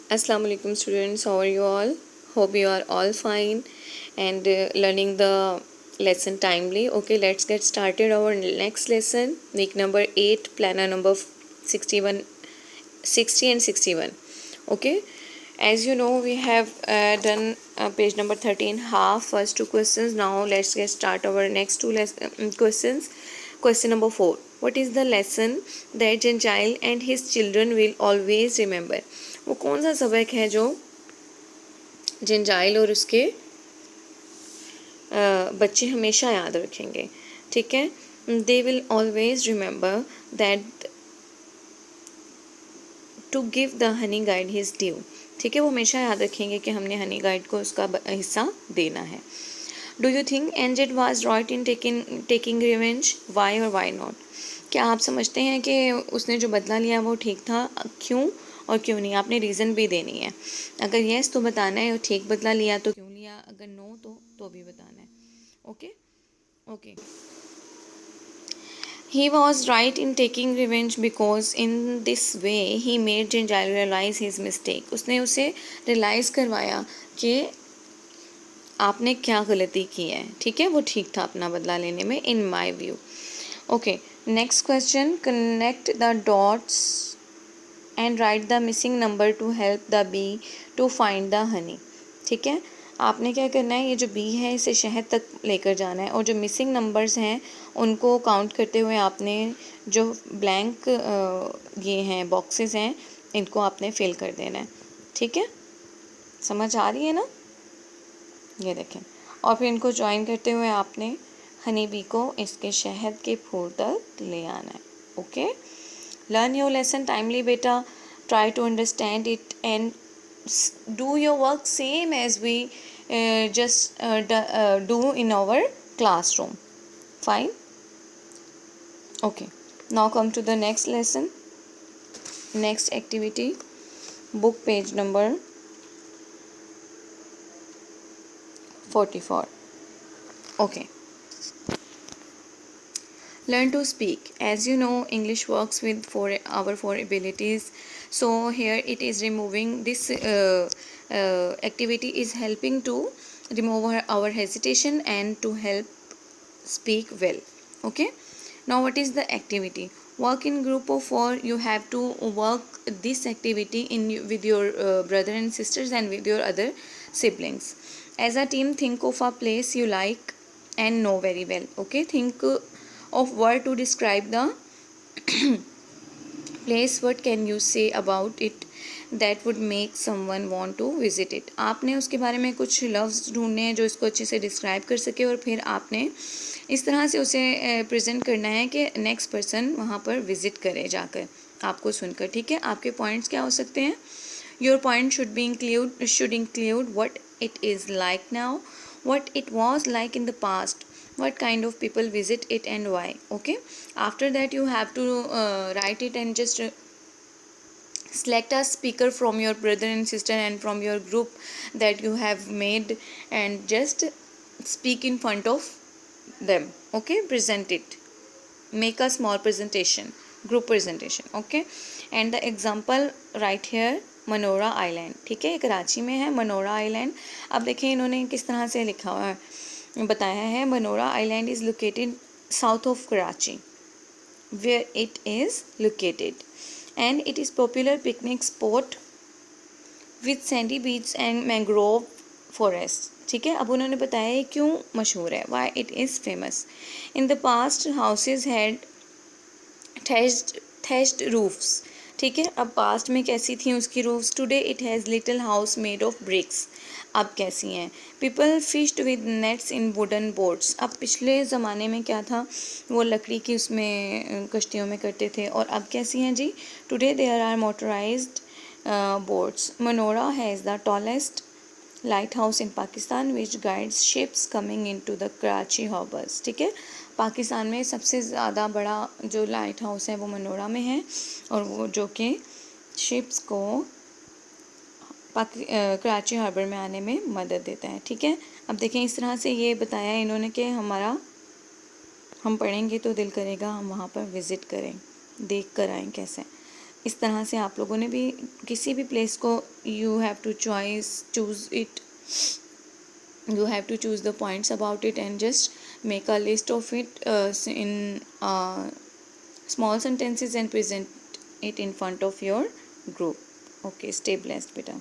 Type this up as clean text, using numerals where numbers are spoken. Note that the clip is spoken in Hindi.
Assalamu alaikum students, how are you all? Hope you are all fine and learning the lesson timely. Okay, let's get started our next lesson, week number 8, planner number 61, 60 and 61. Okay, as you know, we have done page number 13, half first two questions. Now let's get start our next two questions. Question number 4. What is the lesson that Gentile and his children will always remember? वो कौन सा सबक है जो जंजाइल और उसके बच्चे हमेशा याद रखेंगे? ठीक है, they will always remember that to give the honey guide his due. ठीक है, वो हमेशा याद रखेंगे कि हमने हनी गाइड को उसका हिस्सा देना है. Do you think Angad was right in taking revenge? Why और वाई नॉट? क्या आप समझते हैं कि उसने जो बदला लिया वो ठीक था? क्यों और क्यों नहीं? आपने रीज़न भी देनी है. अगर येस तो बताना है, और ठीक बदला लिया तो क्यों लिया, अगर नो तो भी बताना है. Okay okay. He was right in taking revenge because in this way he made Ginjal realize his mistake. उसने उसे रियलाइज़ करवाया कि आपने क्या गलती की है. ठीक है, वो ठीक था अपना बदला लेने में, in my view. Okay, next question. Connect the dots and write the missing number to help the bee to find the honey. ठीक है, आपने क्या करना है, ये जो बी है इसे शहद तक लेकर जाना है, और जो मिसिंग नंबर्स हैं उनको काउंट करते हुए आपने जो ब्लैंक ये हैं बॉक्सेस हैं इनको आपने फिल कर देना है. ठीक है, समझ आ रही है ना? ये देखें, और फिर इनको ज्वाइन करते हुए आपने हनी बी को इसके शहद के फूल तक ले आना है. Okay, learn your lesson timely बेटा. Try to understand it and do your work same as we just do in our classroom. Fine. Okay, now come to the next lesson, next activity, book page number 44. Okay, learn to speak. As you know, English works with our four abilities. So here it is removing this activity is helping to remove our hesitation and to help speak well. Okay, now what is the activity? Work in group of 4. You have to work this activity in with your brother and sisters and with your other siblings. As a team, think of a place you like and know very well. Okay, think of word to describe the place. What can you say about it that would make someone want to visit it? आपने उसके बारे में कुछ लफ्ज़ ढूंढने हैं जो इसको अच्छे से डिस्क्राइब कर सके, और फिर आपने इस तरह से उसे प्रेजेंट करना है कि नेक्स्ट पर्सन वहाँ पर विज़िट करे जाकर आपको सुनकर. ठीक है, आपके पॉइंट्स क्या हो सकते हैं? Your point should include what it is like now, what it was like in the past, what kind of people visit it and why. Okay, after that you have to write it and just select a speaker from your brother and sister and from your group that you have made and just speak in front of them. Okay, present it, make a small presentation, group presentation. Okay, and the example right here, Monera island. ठीक है, ये कराची में है मनोरा आइलैंड. अब देखिए इन्होंने किस तरह से लिखा हुआ है, बताया है. Manora island is located south of Karachi, where it is located, and it is popular picnic spot with sandy beach and mangrove forest. ठीक है, अब उन्होंने बताया है क्यों मशहूर है, why it is famous. In the past houses had thatched roofs. ठीक है, अब पास्ट में कैसी थी उसकी roofs. Today it has little house made of bricks. अब कैसी हैं? People fished with nets in wooden boats. अब पिछले ज़माने में क्या था, वो लकड़ी की उसमें कश्तियों में करते थे, और अब कैसी हैं जी? Today there are motorised boats. Manora has the tallest light house in Pakistan which guides ships coming in to the Karachi harbours. ठीक है, पाकिस्तान में सबसे ज़्यादा बड़ा जो लाइट हाउस है वो मनोरा में है, और वो जो कि शिप्स को कराची हार्बर में आने में मदद देता है. ठीक है, अब देखें इस तरह से ये बताया है इन्होंने कि हम पढ़ेंगे तो दिल करेगा हम वहाँ पर विज़िट करें, देख कर आएँ कैसे. इस तरह से आप लोगों ने भी किसी भी प्लेस को you have to choose it, you have to choose the points about it and just make a list of it in small sentences and present it in front of your group. Okay, stay blessed beta.